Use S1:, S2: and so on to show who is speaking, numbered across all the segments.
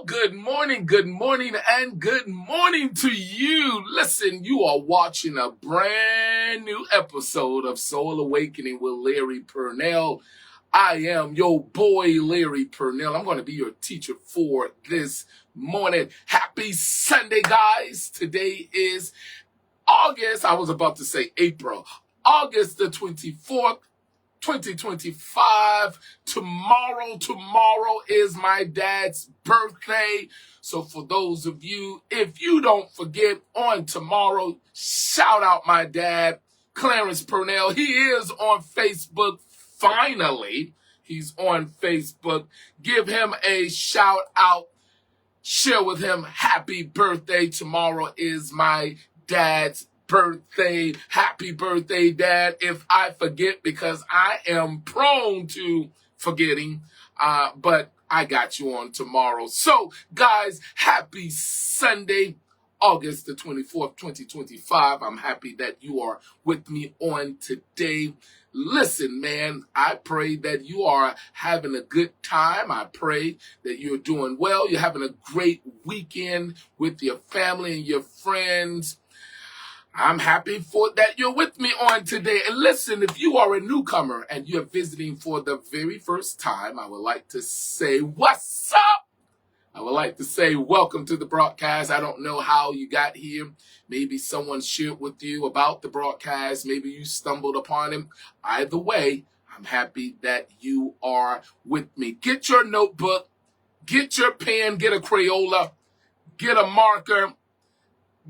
S1: Well, good morning, and good morning to you. Listen, you are watching a brand new episode of Soul Awakening with Larry Purnell. I am your boy, Larry Purnell. I'm going to be your teacher for this morning. Happy Sunday, guys. Today is April, August the 24th. 2025. Tomorrow is my dad's birthday. So for those of you, if you don't forget, on tomorrow, shout out my dad, Clarence Purnell. He is on Facebook. Finally, he's on Facebook. Give him a shout out. Share with him, happy birthday. Tomorrow is my dad's birthday. Happy birthday, Dad. If I forget, because I am prone to forgetting, but I got you on tomorrow. So, guys, happy Sunday, August the 24th, 2025. I'm happy that you are with me on today. Listen, man, I pray that you are having a good time. I pray that you're doing well. You're having a great weekend with your family and your friends. I'm happy for that you're with me on today. And listen, if you are a newcomer and you're visiting for the very first time, I would like to say, what's up? I would like to say welcome to the broadcast. I don't know how you got here. Maybe someone shared with you about the broadcast. Maybe you stumbled upon him. Either way, I'm happy that you are with me. Get your notebook, get your pen, get a Crayola, get a marker,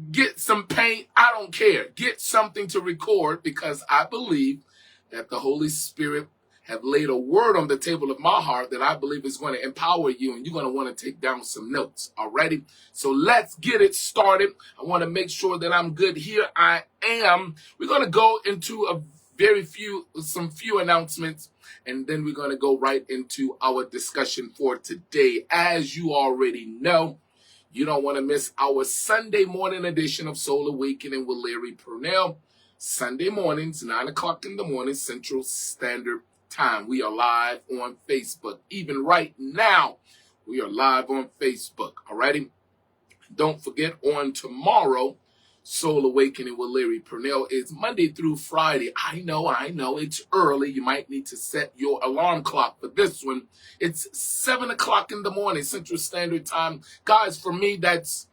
S1: get some paint. I don't care. Get something to record, because I believe that the Holy Spirit have laid a word on the table of my heart that I believe is going to empower you, and you're going to want to take down some notes. Alrighty? So let's get it started. I want to make sure that I'm good. Here I am. We're going to go into some few announcements, and then we're going to go right into our discussion for today. As you already know, you don't want to miss our Sunday morning edition of Soul Awakening with Larry Purnell. Sunday mornings, 9 o'clock in the morning, Central Standard Time. We are live on Facebook. Even right now, we are live on Facebook. Alrighty? Don't forget, on tomorrow, Soul Awakening with Larry Purnell is Monday through Friday. I know, it's early. You might need to set your alarm clock for this one. It's 7 o'clock in the morning, Central Standard Time. Guys, for me, that's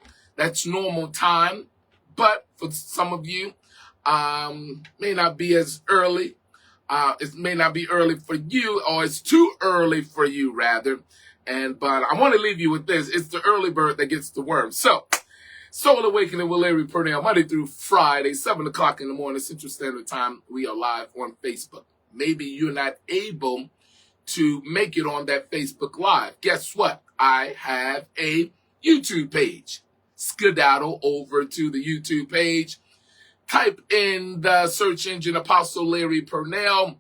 S1: normal time. But for some of you, may not be as early. It may not be early for you, or it's too early for you, rather. But I want to leave you with this. It's the early bird that gets the worm. So, Soul Awakening with Larry Purnell, Monday through Friday, 7 o'clock in the morning, Central Standard Time. We are live on Facebook. Maybe you're not able to make it on that Facebook Live. Guess what? I have a YouTube page. Skedaddle over to the YouTube page. Type in the search engine Apostle Larry Purnell,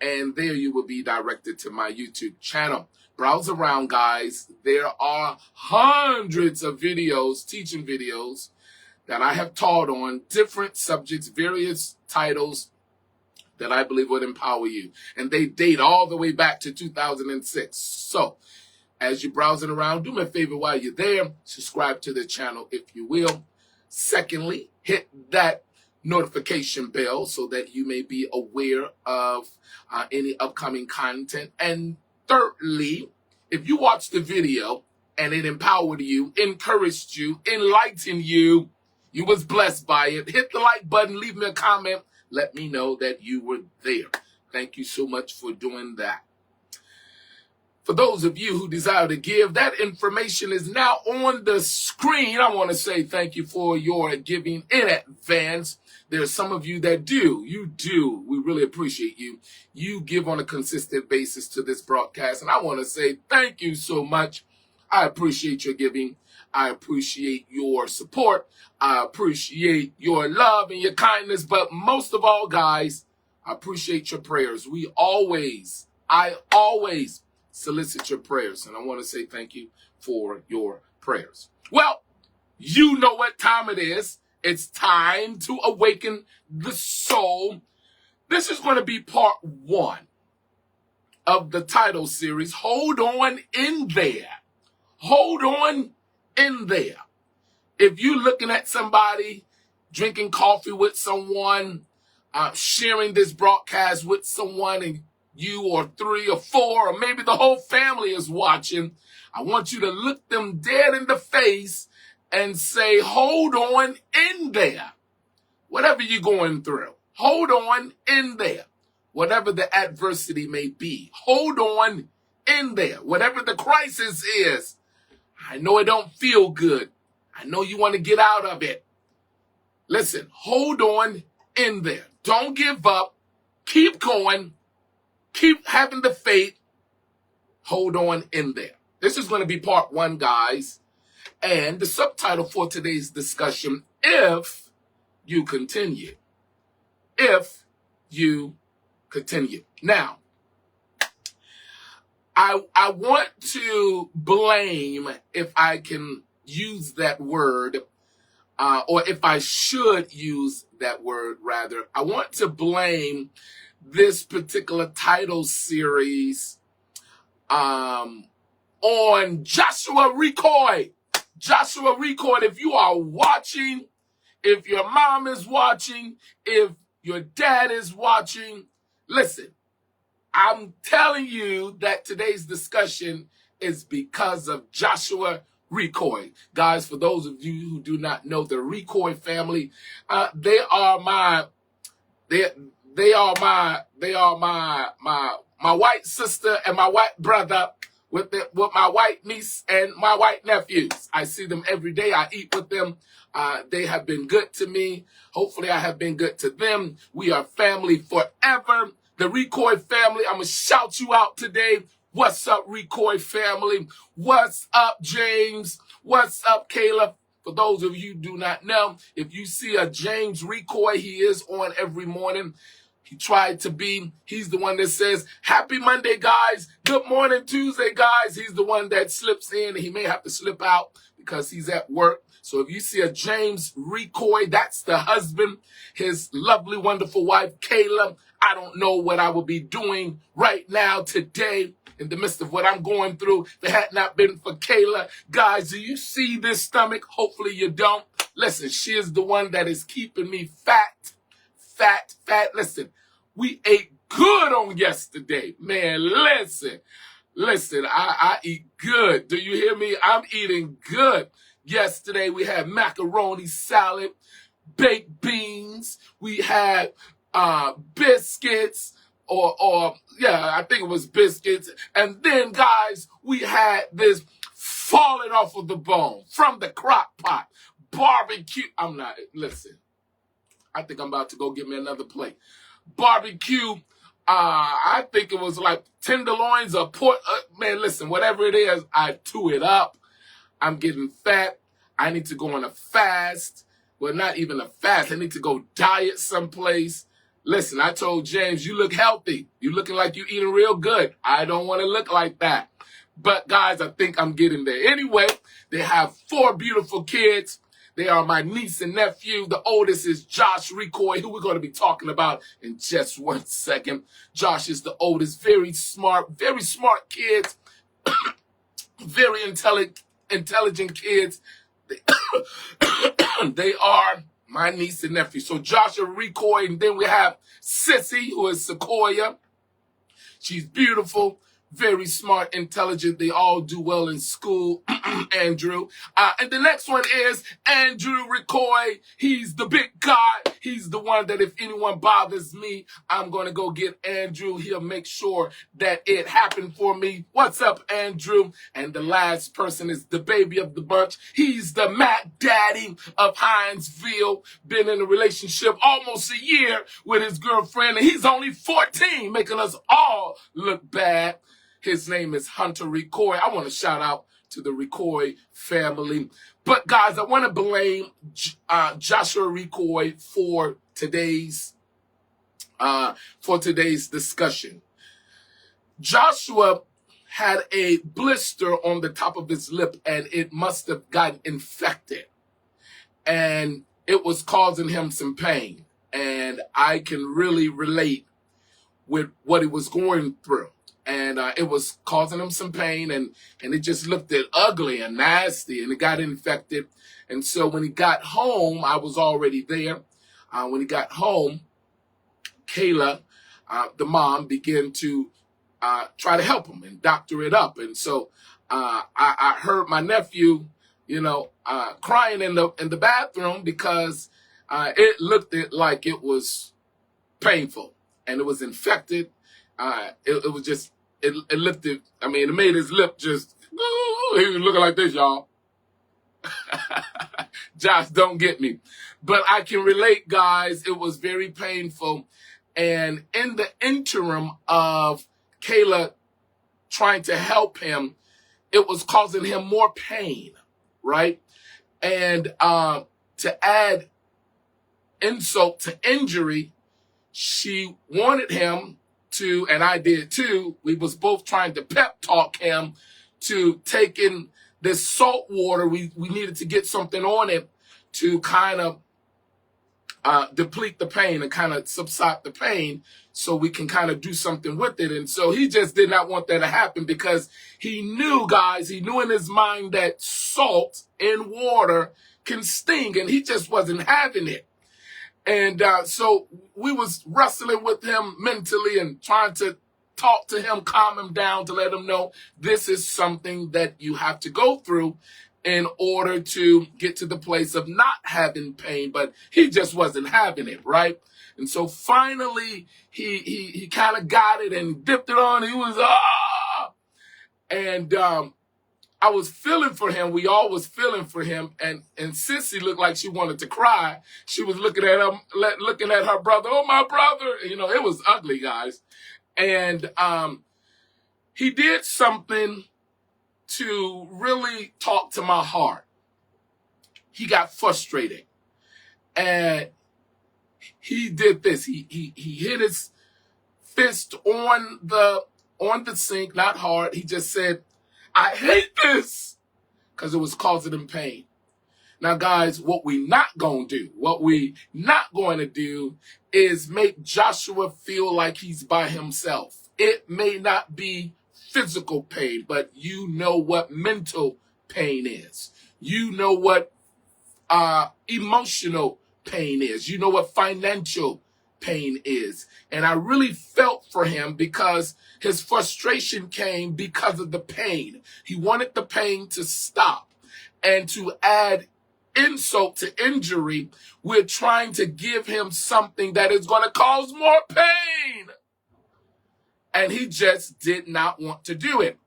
S1: and there you will be directed to my YouTube channel. Browse around, guys. There are hundreds of videos, teaching videos, that I have taught on different subjects, various titles that I believe would empower you. And they date all the way back to 2006. So, as you're browsing around, do me a favor while you're there. Subscribe to the channel if you will. Secondly, hit that notification bell so that you may be aware of any upcoming content. And thirdly, if you watched the video and it empowered you, encouraged you, enlightened you, you was blessed by it, hit the like button, leave me a comment, let me know that you were there. Thank you so much for doing that. For those of you who desire to give, that information is now on the screen. I want to say thank you for your giving in advance. There's some of you that do. You do. We really appreciate you. You give on a consistent basis to this broadcast. And I want to say thank you so much. I appreciate your giving. I appreciate your support. I appreciate your love and your kindness. But most of all, guys, I appreciate your prayers. I always solicit your prayers. And I want to say thank you for your prayers. Well, you know what time it is. It's time to awaken the soul. This is going to be part 1 of the title series. Hold on in there. hold on in there. If you're looking at somebody, drinking coffee with someone, sharing this broadcast with someone, and you or 3 or 4 or maybe the whole family is watching, I want you to look them dead in the face and say, hold on in there. Whatever you're going through, hold on in there. Whatever the adversity may be, hold on in there. Whatever the crisis is, I know it don't feel good. I know you want to get out of it. Listen, hold on in there. Don't give up. Keep going. Keep having the faith. Hold on in there. This is going to be part 1, guys. And the subtitle for today's discussion, If You Continue. If you continue. Now, I want to blame, if I can use that word, or if I should use that word rather, I want to blame this particular title series on Joshua Recoy. Joshua Recoy, if you are watching, if your mom is watching, if your dad is watching, listen, I'm telling you that today's discussion is because of Joshua Recoy. Guys, for those of you who do not know the Recoy family, they are my white sister and my white brother with my white niece and my white nephews. I see them every day. I eat with them. They have been good to me. Hopefully I have been good to them. We are family forever. The Recoy family, I'm going to shout you out today. What's up, Recoy family? What's up, James? What's up, Caleb? For those of you who do not know, if you see a James Recoy, he is on every morning. He tried to be. He's the one that says, happy Monday, guys. Good morning, Tuesday, guys. He's the one that slips in. He may have to slip out because he's at work. So if you see a James Recoy, that's the husband, his lovely, wonderful wife, Kayla. I don't know what I would be doing right now today in the midst of what I'm going through if it had not been for Kayla. Guys, do you see this stomach? Hopefully you don't. Listen, she is the one that is keeping me fat. Listen, we ate good on yesterday. Man, listen, I eat good. Do you hear me? I'm eating good. Yesterday we had macaroni salad, baked beans. We had biscuits, I think it was biscuits. And then, guys, we had this falling off of the bone from the crock pot barbecue. Listen, I think I'm about to go get me another plate. Barbecue. I think it was like tenderloins or pork. Man, listen, whatever it is, I chew it up. I'm getting fat. I need to go on a fast. Well, not even a fast. I need to go diet someplace. Listen, I told James, you look healthy. You looking like you eating real good. I don't want to look like that. But guys, I think I'm getting there. Anyway, they have 4 beautiful kids. They are my niece and nephew. The oldest is Josh Recoy, who we're going to be talking about in just 1 second. Josh is the oldest, very smart kids, very intelligent kids. They are my niece and nephew. So Joshua Recoy, and then we have Sissy, who is Sequoia. She's beautiful, very smart, intelligent. They all do well in school, Andrew. And the next one is Andrew Recoy. He's the big guy. He's the one that if anyone bothers me, I'm going to go get Andrew. He'll make sure that it happened for me. What's up, Andrew? And the last person is the baby of the bunch. He's the Mac Daddy of Hinesville. Been in a relationship almost a year with his girlfriend, and he's only 14, making us all look bad. His name is Hunter Recoy. I want to shout out to the Recoy family. But guys, I want to blame Joshua Recoy for today's discussion. Joshua had a blister on the top of his lip, and it must have gotten infected, and it was causing him some pain. And I can really relate with what he was going through. and it was causing him some pain, and it just looked ugly and nasty, and it got infected. And so when he got home, I was already there. When he got home, Kayla, the mom, began to try to help him and doctor it up. And so I heard my nephew, crying in the bathroom because it looked like it was painful and it was infected. It was just, it looked, it made his lip just, he was looking like this, y'all. Josh, don't get me. But I can relate, guys. It was very painful. And in the interim of Kayla trying to help him, it was causing him more pain, right? And to add insult to injury, she wanted him to, and I did too, we was both trying to pep talk him to take in this salt water. We needed to get something on it to kind of deplete the pain and kind of subside the pain so we can kind of do something with it. And so he just did not want that to happen because he knew, guys, he knew in his mind that salt in water can sting, and he just wasn't having it. And so we was wrestling with him mentally and trying to talk to him, calm him down, to let him know this is something that you have to go through in order to get to the place of not having pain. But he just wasn't having it, right? And so finally he kind of got it and dipped it on. He was and I was feeling for him. We all was feeling for him. And Sissy looked like she wanted to cry. She was looking at him, looking at her brother. Oh, my brother. It was ugly, guys. And he did something to really talk to my heart. He got frustrated. And he did this. He hit his fist on the sink, not hard. He just said, I hate this, because it was causing him pain. Now, guys, what we not going to do is make Joshua feel like he's by himself. It may not be physical pain, but you know what mental pain is. You know what emotional pain is. You know what financial pain is. And I really felt for him because his frustration came because of the pain. He wanted the pain to stop. And to add insult to injury, we're trying to give him something that is going to cause more pain. And he just did not want to do it.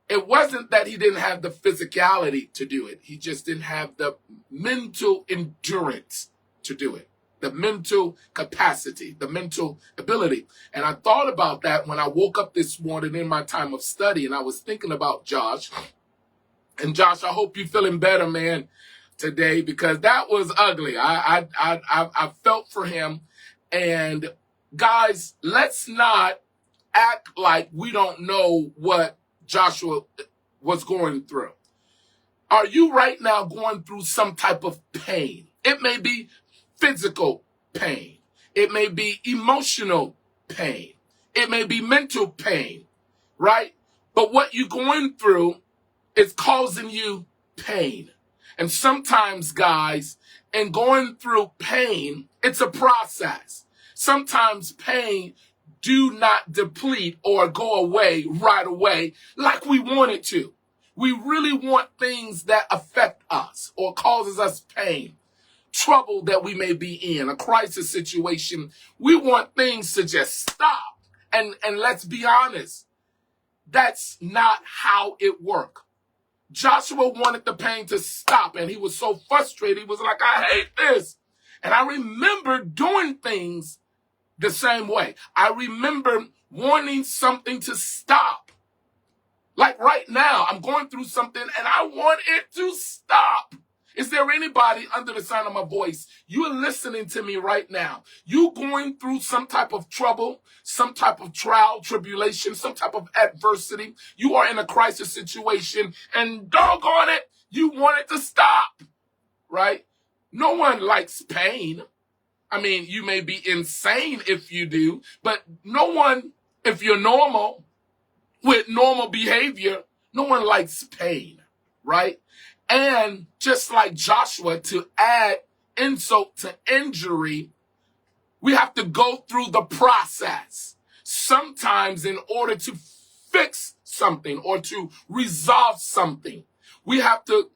S1: It wasn't that he didn't have the physicality to do it. He just didn't have the mental endurance to do it. The mental capacity, the mental ability. And I thought about that when I woke up this morning in my time of study, and I was thinking about Josh. And Josh, I hope you're feeling better, man, today, because that was ugly. I felt for him. And guys, let's not act like we don't know what Joshua was going through. Are you right now going through some type of pain? It may be physical pain. It may be emotional pain. It may be mental pain, right? But what you're going through is causing you pain. And sometimes, guys, in going through pain, it's a process. Sometimes pain do not deplete or go away right away like we want it to. We really want things that affect us or causes us pain. Trouble that we may be in, a crisis situation. We want things to just stop. And let's be honest, that's not how it works. Joshua wanted the pain to stop, and he was so frustrated. He was like, I hate this. And I remember doing things the same way. I remember wanting something to stop. Like right now, I'm going through something and I want it to stop. Is there anybody under the sound of my voice? You're listening to me right now. You going through some type of trouble, some type of trial, tribulation, some type of adversity. You are in a crisis situation and doggone it, you want it to stop, right? No one likes pain. I mean, you may be insane if you do, but no one, if you're normal, with normal behavior, no one likes pain, right? And just like Joshua, to add insult to injury, we have to go through the process. Sometimes in order to fix something or to resolve something, we have to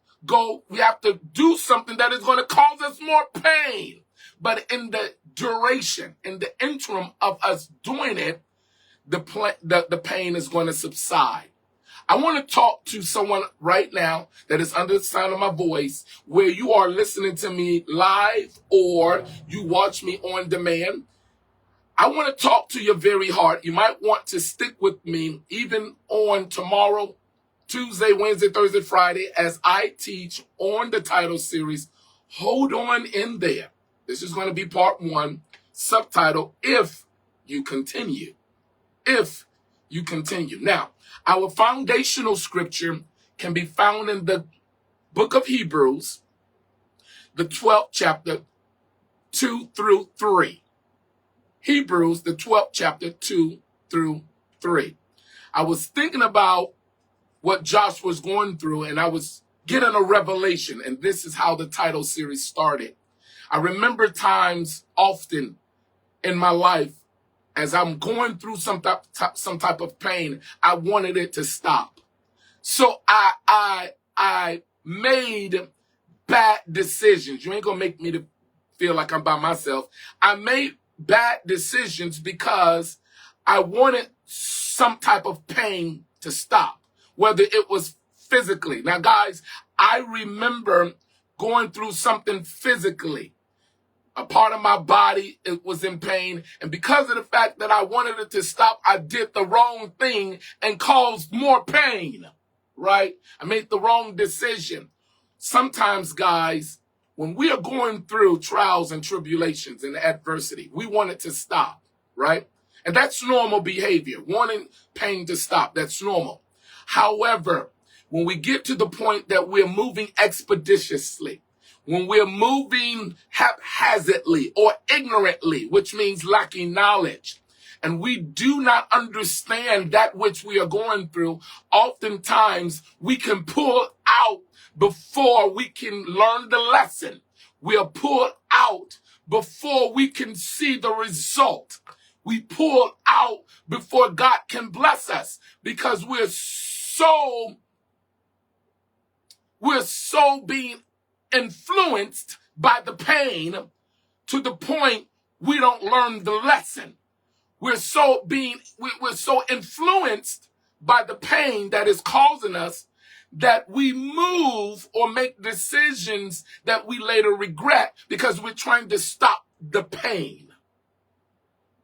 S1: do something that is going to cause us more pain. But in the duration, in the interim of us doing it, the pain is going to subside. I want to talk to someone right now that is under the sound of my voice, where you are listening to me live or you watch me on demand. I want to talk to your very heart. You might want to stick with me even on tomorrow, Tuesday, Wednesday, Thursday, Friday, as I teach on the title series, Hold On In There. This is going to be part 1, subtitle, If You Continue. If you continue. Now, our foundational scripture can be found in the book of Hebrews, the 12th chapter, 2 through 3. Hebrews, the 12th chapter, 2 through 3. I was thinking about what Joshua was going through, and I was getting a revelation, and this is how the title series started. I remember times often in my life, as I'm going through some type of pain, I wanted it to stop. So I made bad decisions. You ain't gonna make me to feel like I'm by myself. I made bad decisions because I wanted some type of pain to stop, whether it was physically. Now, guys, I remember going through something physically. A part of my body, it was in pain. And because of the fact that I wanted it to stop, I did the wrong thing and caused more pain, right? I made the wrong decision. Sometimes, guys, when we are going through trials and tribulations and adversity, we want it to stop, right? And that's normal behavior, wanting pain to stop. That's normal. However, when we get to the point that we're moving expeditiously, when we're moving haphazardly or ignorantly, which means lacking knowledge, and we do not understand that which we are going through, oftentimes we can pull out before we can learn the lesson. We are pulled out before we can see the result. We pull out before God can bless us because we're so being influenced by the pain to the point we don't learn the lesson. We're so influenced by the pain that is causing us that we move or make decisions that we later regret because we're trying to stop the pain.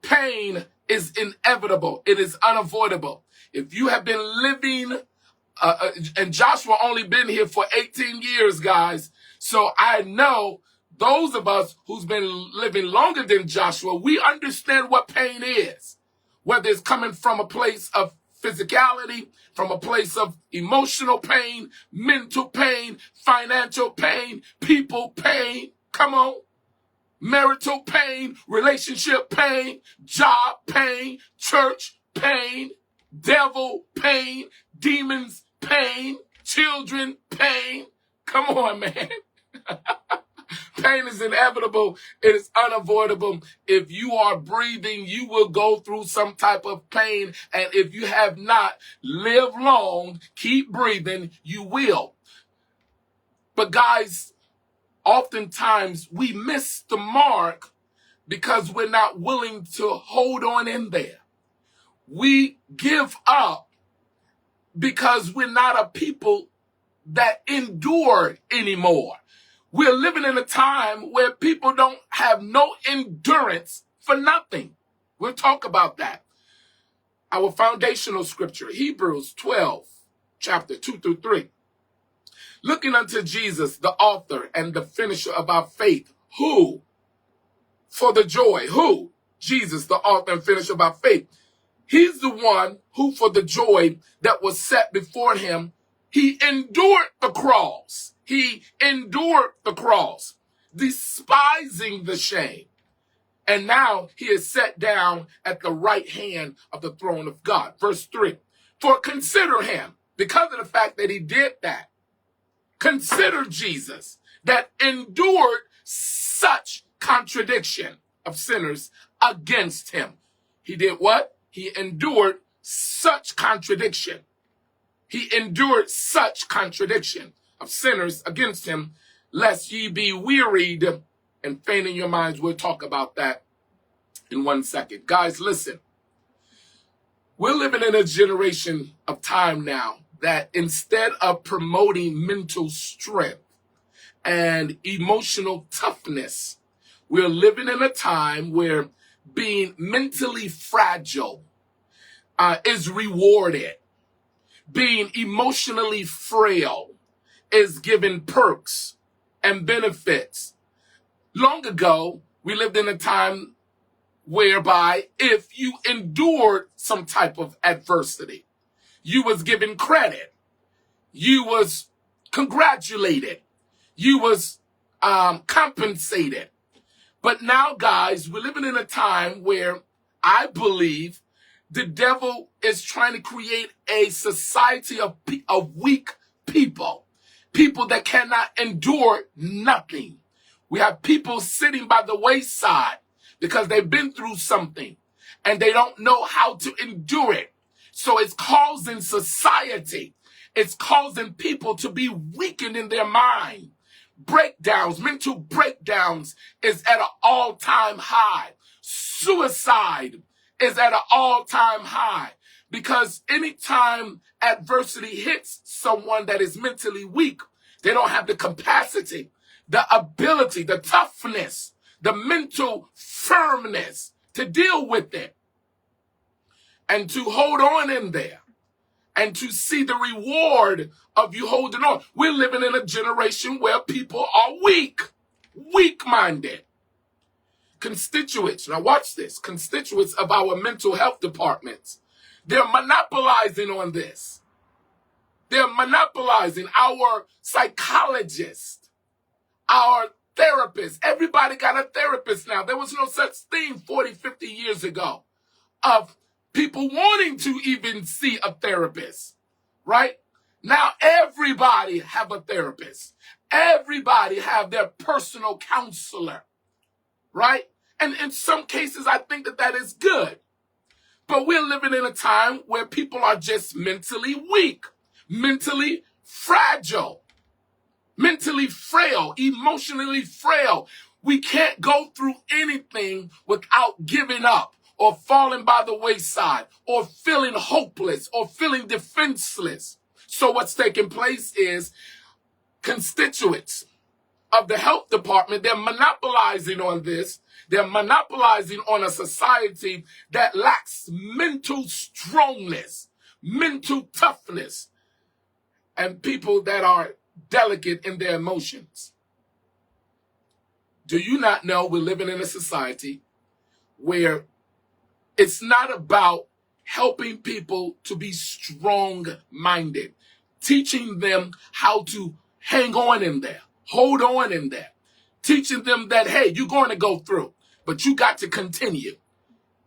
S1: Pain is inevitable. It is unavoidable. If you have been living, and Joshua only been here for 18 years, guys, so I know those of us who's been living longer than Joshua, we understand what pain is, whether it's coming from a place of physicality, from a place of emotional pain, mental pain, financial pain, people pain, come on, marital pain, relationship pain, job pain, church pain, devil pain, demons pain, children pain. Come on, man. Pain is inevitable. It is unavoidable. If you are breathing, you will go through some type of pain. And if you have not lived long, keep breathing, you will. But guys, oftentimes we miss the mark because we're not willing to hold on in there. We give up because we're not a people that endure anymore. We're living in a time where people don't have no endurance for nothing. We'll talk about that. Our foundational scripture, Hebrews 12, chapter 2 through 3. Looking unto Jesus, the author and the finisher of our faith, who, for the joy, who? Jesus, the author and finisher of our faith. He's the one who, for the joy that was set before him, he endured the cross. He endured the cross, despising the shame. And now he is set down at the right hand of the throne of God. Verse 3, For consider him, because of the fact that he did that. Consider Jesus that endured such contradiction of sinners against him. He did what? He endured such contradiction. He endured such contradiction of sinners against him, lest ye be wearied and faint in your minds. We'll talk about that in 1 second. Guys, listen. We're living in a generation of time now that instead of promoting mental strength and emotional toughness, we're living in a time where being mentally fragile is rewarded. Being emotionally frail is given perks and benefits. Long ago, we lived in a time whereby if you endured some type of adversity, you was given credit, you was congratulated, you was compensated. But now, guys, we're living in a time where I believe the devil is trying to create a society of weak people, people that cannot endure nothing. We have people sitting by the wayside because they've been through something and they don't know how to endure it. So it's causing society, it's causing people to be weakened in their mind. Breakdowns, mental breakdowns is at an all-time high. Suicide is at an all-time high because anytime adversity hits someone that is mentally weak, they don't have the capacity, the ability, the toughness, the mental firmness to deal with it and to hold on in there and to see the reward of you holding on. We're living in a generation where people are weak-minded. Constituents, now watch this, constituents of our mental health departments, they're monopolizing on this. They're monopolizing our psychologists, our therapists. Everybody got a therapist now. There was no such thing 40, 50 years ago of people wanting to even see a therapist, right? Now everybody have a therapist. Everybody have their personal counselor, right? And in some cases, I think that is good. But we're living in a time where people are just mentally weak, mentally fragile, mentally frail, emotionally frail. We can't go through anything without giving up or falling by the wayside or feeling hopeless or feeling defenseless. So what's taking place is constituents of the health department, they're monopolizing on this. They're monopolizing on a society that lacks mental strongness, mental toughness, and people that are delicate in their emotions. Do you not know we're living in a society where it's not about helping people to be strong-minded, teaching them how to hang on in there, hold on in there, teaching them that, hey, you're going to go through, but you got to continue.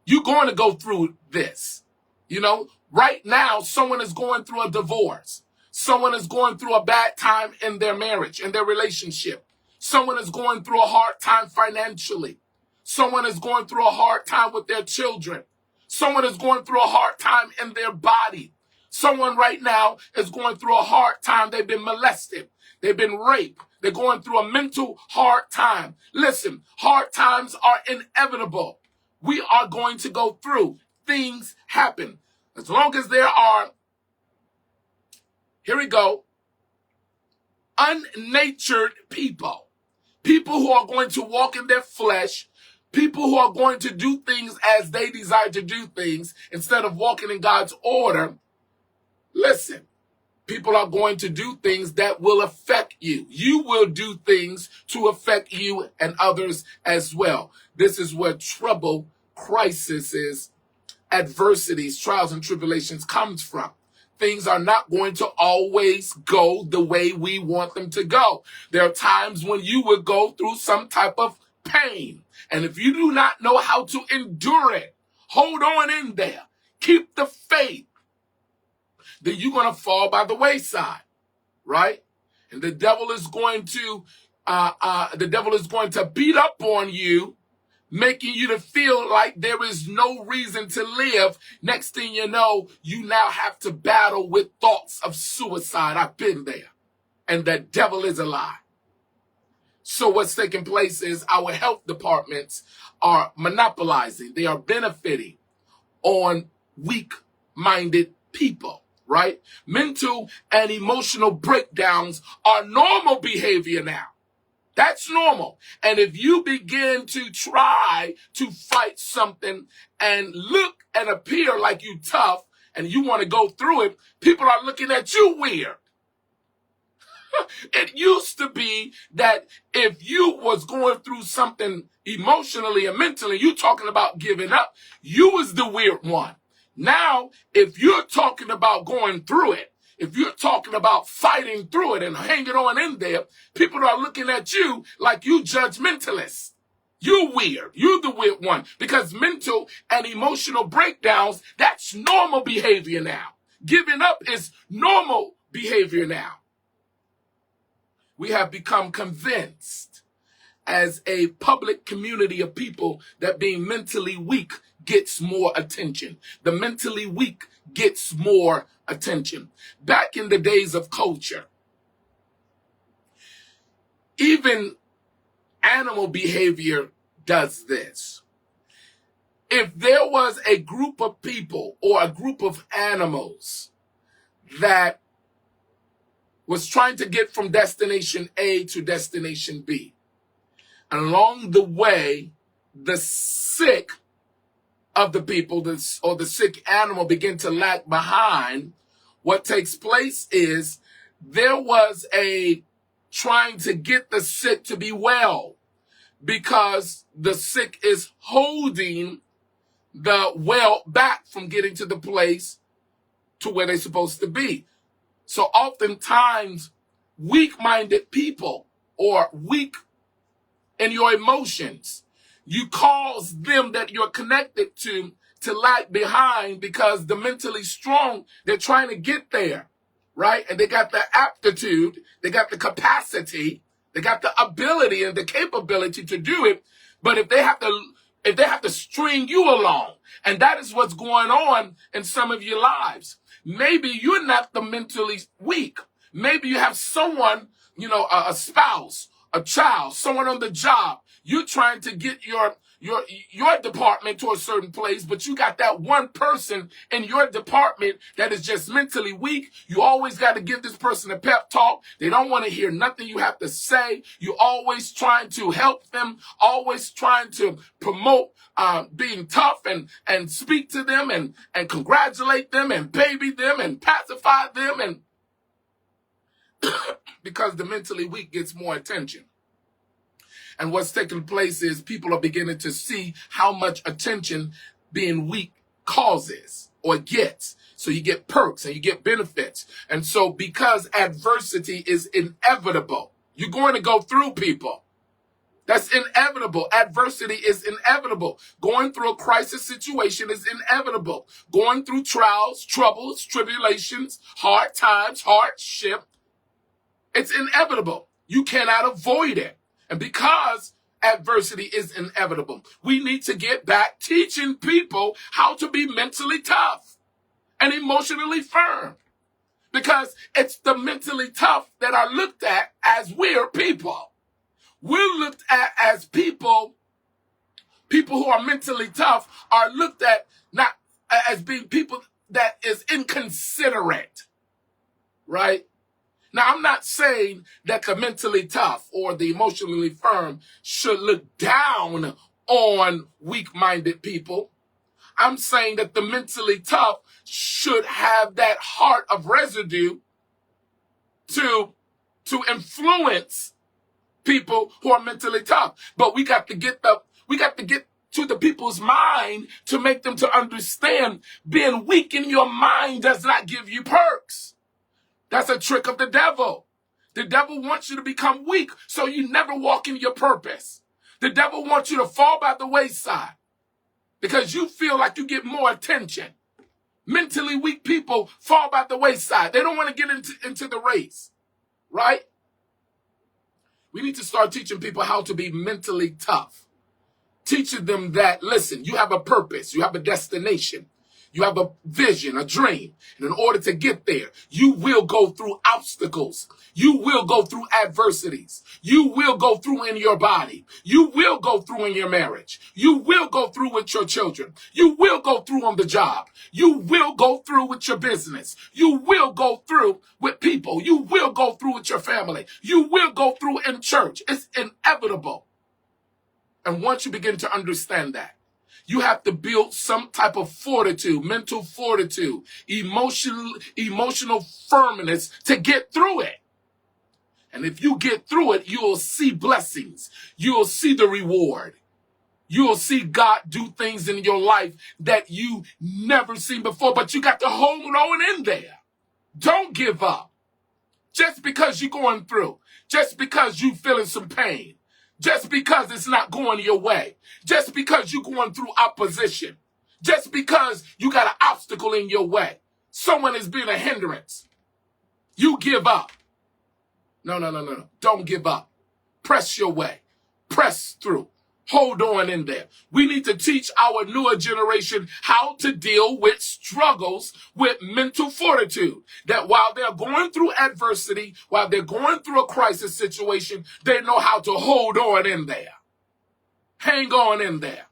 S1: You're going to go through this. You know, right now, someone is going through a divorce. Someone is going through a bad time in their marriage, in their relationship. Someone is going through a hard time financially. Someone is going through a hard time with their children. Someone is going through a hard time in their body. Someone right now is going through a hard time. They've been molested. They've been raped. They're going through a mental hard time. Listen, hard times are inevitable. We are going to go through. Things happen. As long as there are, here we go, unnatured people, people who are going to walk in their flesh, people who are going to do things as they desire to do things instead of walking in God's order. Listen, people are going to do things that will affect you. You will do things to affect you and others as well. This is where trouble, crises, adversities, trials, and tribulations comes from. Things are not going to always go the way we want them to go. There are times when you will go through some type of pain. And if you do not know how to endure it, hold on in there. Keep the faith. then you're going to fall by the wayside, right? And the devil is going to beat up on you, making you to feel like there is no reason to live. Next thing you know, you now have to battle with thoughts of suicide. I've been there. And the devil is a lie. So what's taking place is our health departments are monopolizing. They are benefiting on weak-minded people, right? Mental and emotional breakdowns are normal behavior now. That's normal. And if you begin to try to fight something and look and appear like you tough and you want to go through it, people are looking at you weird. It used to be that if you was going through something emotionally and mentally, you talking about giving up, you was the weird one. Now, if you're talking about going through it, if you're talking about fighting through it and hanging on in there, people are looking at you like you judgmentalist. You weird. You're the weird one. Because mental and emotional breakdowns, that's normal behavior now. Giving up is normal behavior now. We have become convinced as a public community of people that being mentally weak gets more attention. The mentally weak gets more attention. Back in the days of culture, even animal behavior does this. If there was a group of people or a group of animals that was trying to get from destination A to destination B, and along the way, the sick of the people or the sick animal begin to lag behind, what takes place is there was a trying to get the sick to be well, because the sick is holding the well back from getting to the place to where they're supposed to be. So oftentimes, weak-minded people or weak in your emotions, you cause them that you're connected to lag behind, because the mentally strong, they're trying to get there, right? And they got the aptitude, they got the capacity, they got the ability and the capability to do it. But if they have to string you along, and that is what's going on in some of your lives. Maybe you're not the mentally weak. Maybe you have someone, a spouse, a child, someone on the job. You're trying to get your department to a certain place, but you got that one person in your department that is just mentally weak. You always got to give this person a pep talk. They don't want to hear nothing you have to say. You're always trying to help them, always trying to promote being tough and speak to them and congratulate them and baby them and pacify them, and because the mentally weak gets more attention. And what's taking place is people are beginning to see how much attention being weak causes or gets. So you get perks and you get benefits. And so because adversity is inevitable, you're going to go through, people. That's inevitable. Adversity is inevitable. Going through a crisis situation is inevitable. Going through trials, troubles, tribulations, hard times, hardship, it's inevitable. You cannot avoid it. And because adversity is inevitable, we need to get back teaching people how to be mentally tough and emotionally firm. Because it's the mentally tough that are looked at as weird people. We're looked at as people who are mentally tough are looked at not as being people that is inconsiderate, right? Now, I'm not saying that the mentally tough or the emotionally firm should look down on weak-minded people. I'm saying that the mentally tough should have that heart of residue to influence people who are mentally tough. But we got to get to the people's mind to make them to understand being weak in your mind does not give you perks. That's a trick of the devil. The devil wants you to become weak so you never walk in your purpose. The devil wants you to fall by the wayside because you feel like you get more attention. Mentally weak people fall by the wayside. They don't want to get into the race, right? We need to start teaching people how to be mentally tough. Teaching them that, listen, you have a purpose, you have a destination, you have a vision, a dream. And in order to get there, you will go through obstacles. You will go through adversities. You will go through in your body. You will go through in your marriage. You will go through with your children. You will go through on the job. You will go through with your business. You will go through with people. You will go through with your family. You will go through in church. It's inevitable. And once you begin to understand that, you have to build some type of fortitude, mental fortitude, emotional firmness to get through it. And if you get through it, you'll see blessings. You'll see the reward. You'll see God do things in your life that you never seen before, but you got to hold on in there. Don't give up. Just because you're going through, just because you're feeling some pain, just because it's not going your way, just because you're going through opposition, just because you got an obstacle in your way, someone is being a hindrance, you give up. No. Don't give up. Press your way. Press through. Hold on in there. We need to teach our newer generation how to deal with struggles with mental fortitude. That while they're going through adversity, while they're going through a crisis situation, they know how to hold on in there. Hang on in there.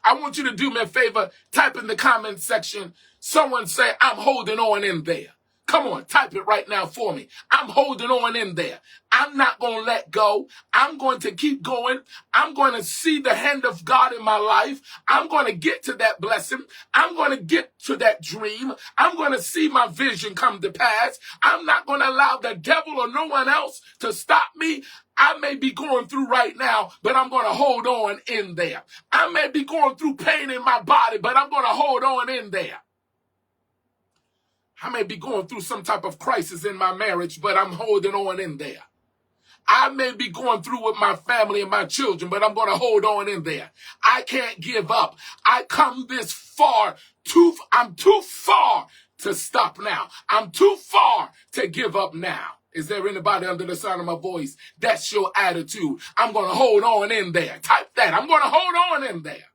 S1: I want you to do me a favor. Type in the comment section. Someone say, I'm holding on in there. Come on, type it right now for me. I'm holding on in there. I'm not going to let go. I'm going to keep going. I'm going to see the hand of God in my life. I'm going to get to that blessing. I'm going to get to that dream. I'm going to see my vision come to pass. I'm not going to allow the devil or no one else to stop me. I may be going through right now, but I'm going to hold on in there. I may be going through pain in my body, but I'm going to hold on in there. I may be going through some type of crisis in my marriage, but I'm holding on in there. I may be going through with my family and my children, but I'm going to hold on in there. I can't give up. I come this far. I'm too far to stop now. I'm too far to give up now. Is there anybody under the sound of my voice? That's your attitude. I'm going to hold on in there. Type that. I'm going to hold on in there.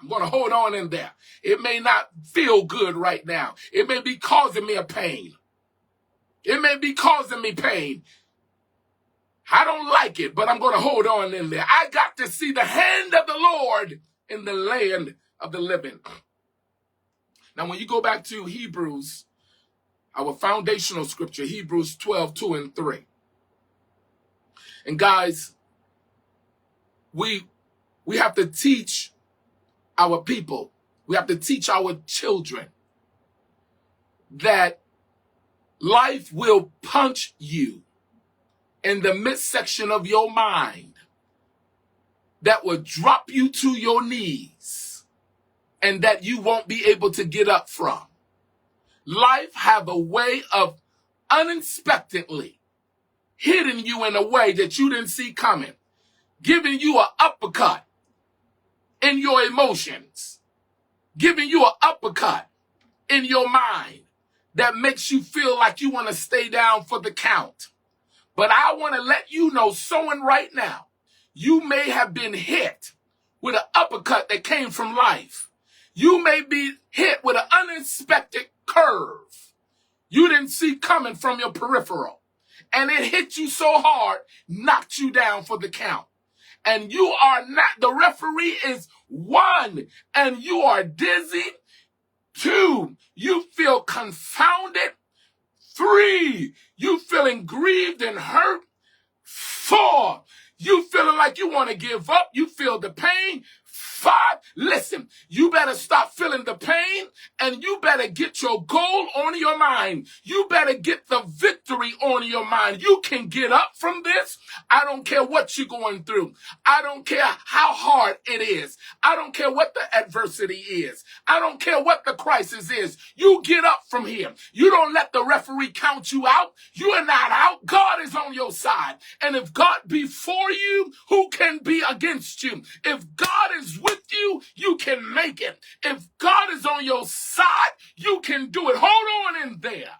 S1: I'm going to hold on in there. It may not feel good right now. It may be causing me a pain. It may be causing me pain. I don't like it, but I'm going to hold on in there. I got to see the hand of the Lord in the land of the living. Now, when you go back to Hebrews, our foundational scripture, Hebrews 12:2-3. And guys, we have to teach our people, we have to teach our children that life will punch you in the midsection of your mind that will drop you to your knees and that you won't be able to get up from. Life have a way of unexpectedly hitting you in a way that you didn't see coming, giving you an uppercut in your emotions, giving you an uppercut in your mind that makes you feel like you want to stay down for the count. But I want to let you know, someone right now, you may have been hit with an uppercut that came from life. You may be hit with an unexpected curve you didn't see coming from your peripheral. And it hit you so hard, knocked you down for the count. And you are not, the referee is 1, and you are dizzy. 2, you feel confounded. 3, you feeling grieved and hurt. 4, you feeling like you want to give up. You feel the pain. 5, listen, you better stop feeling the pain and you better get your goal on your mind. You better get the victory on your mind. You can get up from this. I don't care what you're going through. I don't care how hard it is. I don't care what the adversity is. I don't care what the crisis is. You get up from here. You don't let the referee count you out. You are not out. God is on on your side. And if God be for you, who can be against you? If God is with you, you can make it. If God is on your side, you can do it. Hold on in there.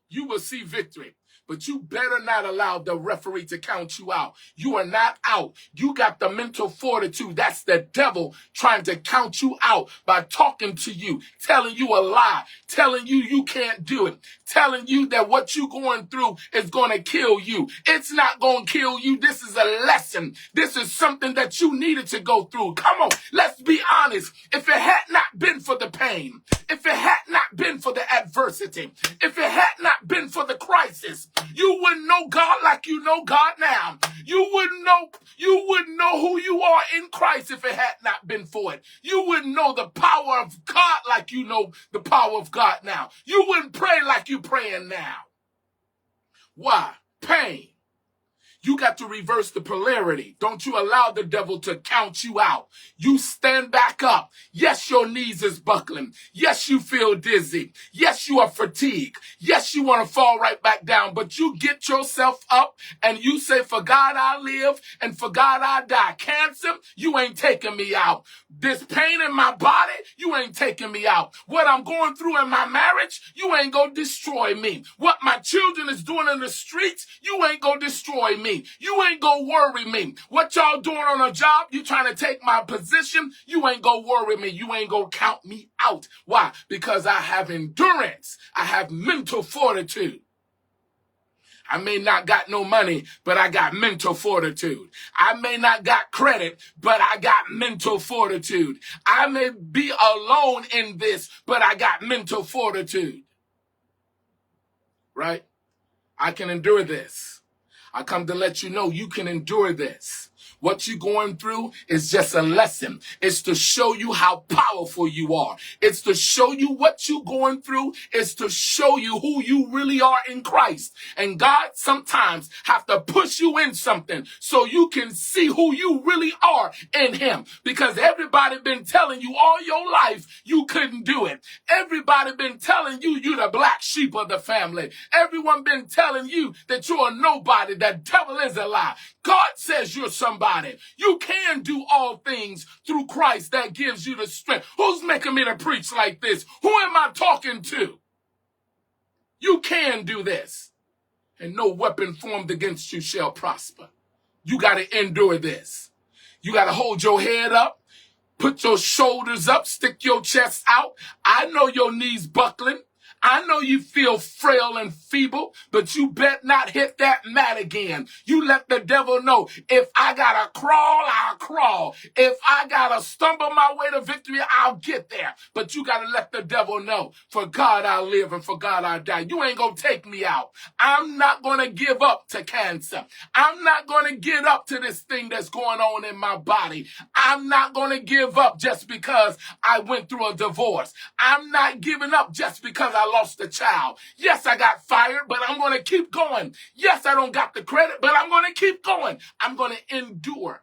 S1: You will see victory. But you better not allow the referee to count you out. You are not out. You got the mental fortitude. That's the devil trying to count you out by talking to you, telling you a lie, telling you you can't do it, telling you that what you're going through is going to kill you. It's not going to kill you. This is a lesson. This is something that you needed to go through. Come on, let's be honest. If it had not been for the pain, if it had not been for the adversity, if it had not been for the crisis, you wouldn't know God like you know God now. You wouldn't know who you are in Christ if it had not been for it. You wouldn't know the power of God like you know the power of God now. You wouldn't pray like you're praying now. Why? Pain. You got to reverse the polarity. Don't you allow the devil to count you out. You stand back up. Yes, your knees is buckling. Yes, you feel dizzy. Yes, you are fatigued. Yes, you want to fall right back down. But you get yourself up and you say, for God I live and for God I die. Cancer, you ain't taking me out. This pain in my body, you ain't taking me out. What I'm going through in my marriage, you ain't gonna destroy me. What my children is doing in the streets, you ain't gonna destroy me. You ain't gonna worry me. What y'all doing on a job, you trying to take my position, you ain't gonna worry me. You ain't gonna count me out. Why? Because I have endurance. I have mental fortitude. I may not got no money, but I got mental fortitude. I may not got credit, but I got mental fortitude. I may be alone in this, but I got mental fortitude. Right? I can endure this. I come to let you know you can endure this. What you're going through is just a lesson. It's to show you how powerful you are. It's to show you what you're going through. It's to show you who you really are in Christ. And God sometimes have to push you in something so you can see who you really are in him. Because everybody been telling you all your life you couldn't do it. Everybody been telling you you're the black sheep of the family. Everyone been telling you that you're a nobody. That devil is a lie. God says you're somebody. You can do all things through Christ that gives you the strength. Who's making me to preach like this? Who am I talking to? You can do this. And no weapon formed against you shall prosper. You got to endure this. You got to hold your head up, put your shoulders up, stick your chest out. I know your knees buckling. I know you feel frail and feeble, but you bet not hit that mat again. You let the devil know, if I gotta crawl, I'll crawl. If I gotta stumble my way to victory, I'll get there. But you gotta let the devil know, for God I live and for God I die. You ain't gonna take me out. I'm not gonna give up to cancer. I'm not gonna give up to this thing that's going on in my body. I'm not gonna give up just because I went through a divorce. I'm not giving up just because I lost a child. Yes, I got fired, but I'm going to keep going. Yes, I don't got the credit, but I'm going to keep going. I'm going to endure.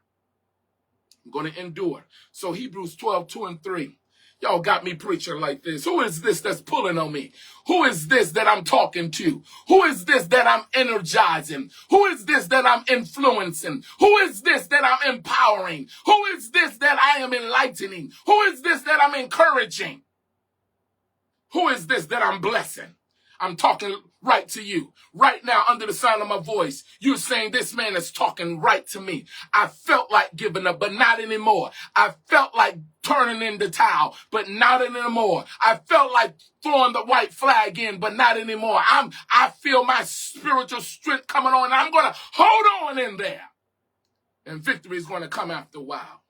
S1: I'm going to endure. So Hebrews 12:2-3. Y'all got me preaching like this. Who is this that's pulling on me? Who is this that I'm talking to? Who is this that I'm energizing? Who is this that I'm influencing? Who is this that I'm empowering? Who is this that I am enlightening? Who is this that I'm encouraging? Who is this that I'm blessing? I'm talking right to you. Right now, under the sound of my voice, you're saying this man is talking right to me. I felt like giving up, but not anymore. I felt like turning in the towel, but not anymore. I felt like throwing the white flag in, but not anymore. I feel my spiritual strength coming on, and I'm going to hold on in there. And victory is going to come after a while.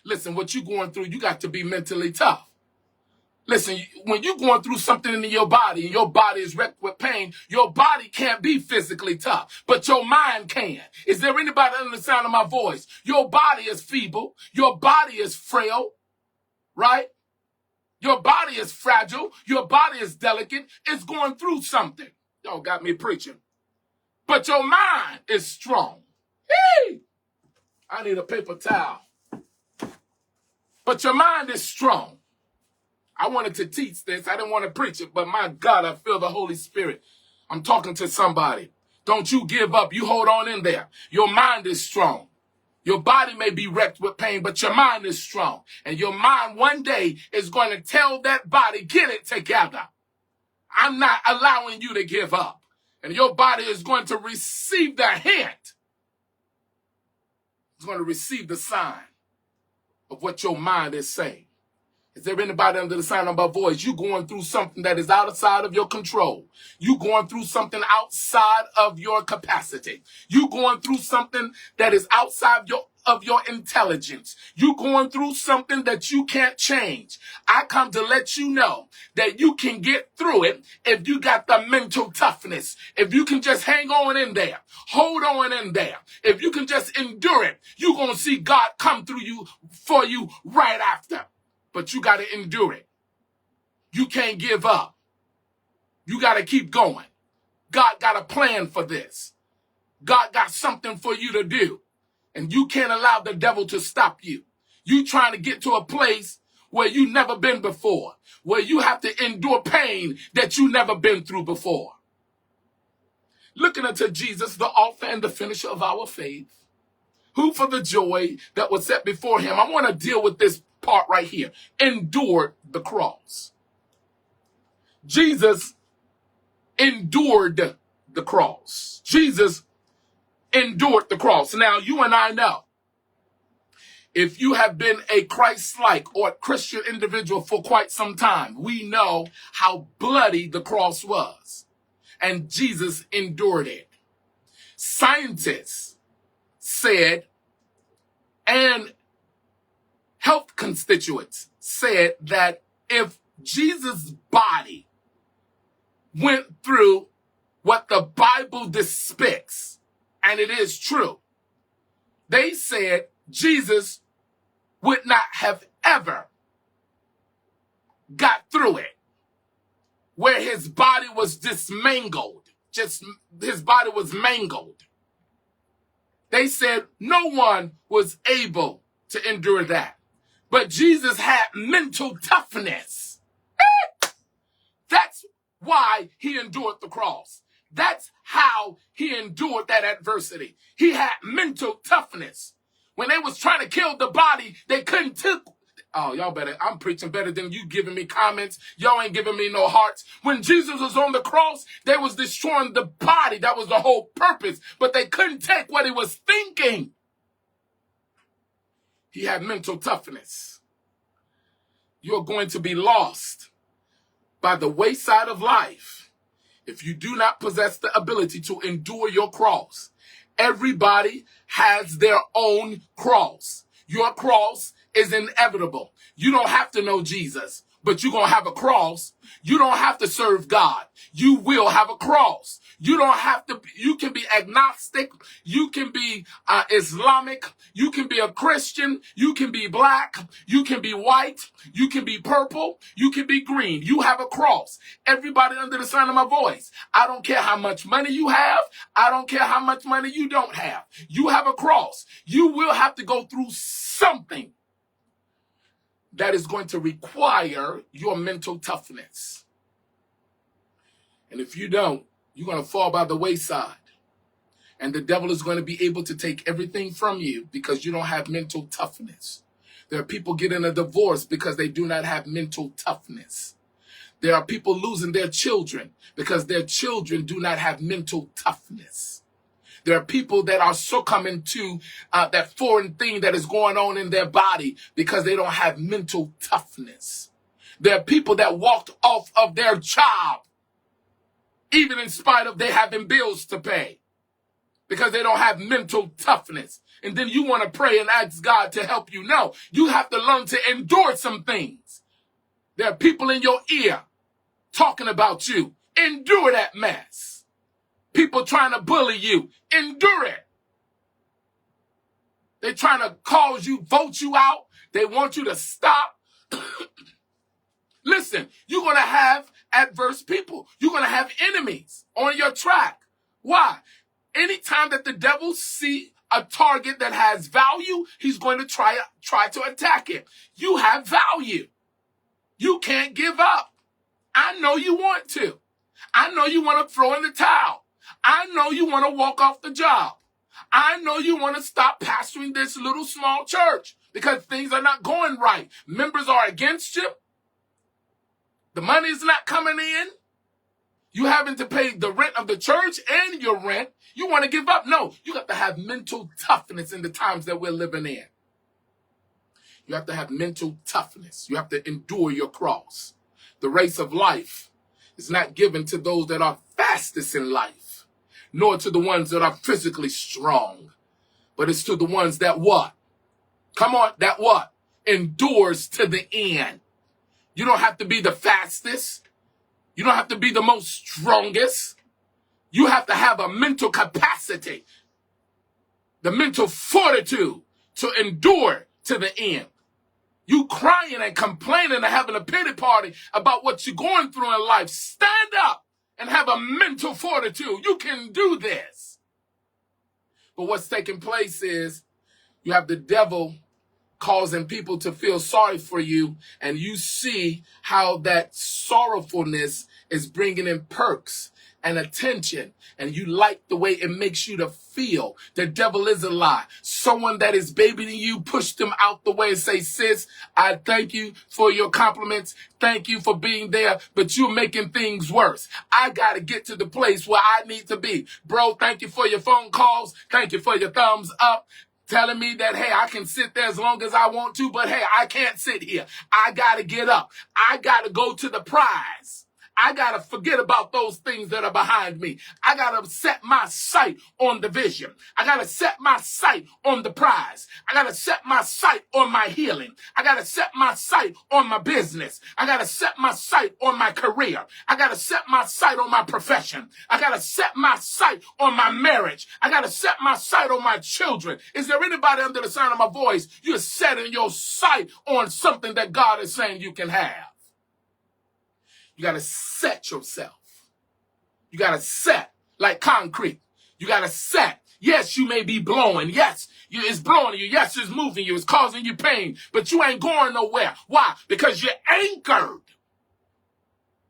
S1: Listen, what you're going through, you got to be mentally tough. Listen, when you're going through something in your body and your body is wrecked with pain, your body can't be physically tough, but your mind can. Is there anybody under the sound of my voice? Your body is feeble. Your body is frail, right? Your body is fragile. Your body is delicate. It's going through something. Y'all got me preaching. But your mind is strong. Hey! I need a paper towel. But your mind is strong. I wanted to teach this. I didn't want to preach it, but my God, I feel the Holy Spirit. I'm talking to somebody. Don't you give up. You hold on in there. Your mind is strong. Your body may be wrecked with pain, but your mind is strong. And your mind one day is going to tell that body, get it together. I'm not allowing you to give up. And your body is going to receive the hint. It's going to receive the sign of what your mind is saying. Is there anybody under the sound of my voice? You going through something that is outside of your control. You going through something outside of your capacity. You going through something that is outside of your intelligence. You going through something that you can't change. I come to let you know that you can get through it if you got the mental toughness. If you can just hang on in there, hold on in there. If you can just endure it, you're going to see God come through you for you right after. But you got to endure it. You can't give up. You got to keep going. God got a plan for this. God got something for you to do. And you can't allow the devil to stop you. You trying to get to a place where you never been before, where you have to endure pain that you never been through before. Looking unto Jesus, the author and the finisher of our faith, who for the joy that was set before him, I want to deal with this part right here, endured the cross. Jesus endured the cross. Jesus endured the cross. Now, you and I know, if you have been a Christ-like or Christian individual for quite some time, we know how bloody the cross was. And Jesus endured it. Scientists said, and health constituents said, that if Jesus' body went through what the Bible depicts, and it is true, they said Jesus would not have ever got through it, where his body was dismangled, his body was mangled. They said no one was able to endure that. But Jesus had mental toughness. That's why he endured the cross. That's how he endured that adversity. He had mental toughness. When they was trying to kill the body, they couldn't take. Oh, y'all better. I'm preaching better than you giving me comments. Y'all ain't giving me no hearts. When Jesus was on the cross, they was destroying the body. That was the whole purpose. But they couldn't take what he was thinking. He had mental toughness. You're going to be lost by the wayside of life if you do not possess the ability to endure your cross. Everybody has their own cross. Your cross is inevitable. You don't have to know Jesus, but you're going to have a cross. You don't have to serve God. You will have a cross. You don't have to, you can be agnostic. You can be Islamic. You can be a Christian. You can be black. You can be white. You can be purple. You can be green. You have a cross. Everybody under the sound of my voice. I don't care how much money you have. I don't care how much money you don't have. You have a cross. You will have to go through something that is going to require your mental toughness. And if you don't, you're going to fall by the wayside. And the devil is going to be able to take everything from you because you don't have mental toughness. There are people getting a divorce because they do not have mental toughness. There are people losing their children because their children do not have mental toughness. There are people that are succumbing to that foreign thing that is going on in their body because they don't have mental toughness. There are people that walked off of their job, even in spite of they having bills to pay, because they don't have mental toughness. And then you want to pray and ask God to help you. No, you have to learn to endure some things. There are people in your ear talking about you. Endure that mess. People trying to bully you. Endure it. They're trying to cause you, vote you out. They want you to stop. Listen, you're going to have adverse people. You're going to have enemies on your track. Why? Anytime that the devil see a target that has value, he's going to try to attack it. You have value. You can't give up. I know you want to. I know you want to throw in the towel. I know you want to walk off the job. I know you want to stop pastoring this little small church because things are not going right. Members are against you. The money is not coming in. You having to pay the rent of the church and your rent. You want to give up? No, you got to have mental toughness in the times that we're living in. You have to have mental toughness. You have to endure your cross. The race of life is not given to those that are fastest in life, nor to the ones that are physically strong, but it's to the ones that what? Come on, that what? Endures to the end. You don't have to be the fastest. You don't have to be the most strongest. You have to have a mental capacity, the mental fortitude to endure to the end. You crying and complaining and having a pity party about what you're going through in life. Stand up and have a mental fortitude. You can do this. But what's taking place is you have the devil causing people to feel sorry for you, and you see how that sorrowfulness is bringing in perks and attention, and you like the way it makes you to feel. The devil is a lie. Someone that is babying you, push them out the way and say, sis, I thank you for your compliments. Thank you for being there, but you're making things worse. I got to get to the place where I need to be. Bro, thank you for your phone calls. Thank you for your thumbs up. Telling me that, hey, I can sit there as long as I want to, but hey, I can't sit here. I got to get up. I got to go to the prize. I got to forget about those things that are behind me. I got to set my sight on the vision. I got to set my sight on the prize. I got to set my sight on my healing. I got to set my sight on my business. I got to set my sight on my career. I got to set my sight on my profession. I got to set my sight on my marriage. I got to set my sight on my children. Is there anybody under the sound of my voice? You're setting your sight on something that God is saying you can have. You got to set yourself. You got to set like concrete. You got to set. Yes, you may be blowing. Yes, it's blowing you. Yes, it's moving you. It's causing you pain. But you ain't going nowhere. Why? Because you're anchored.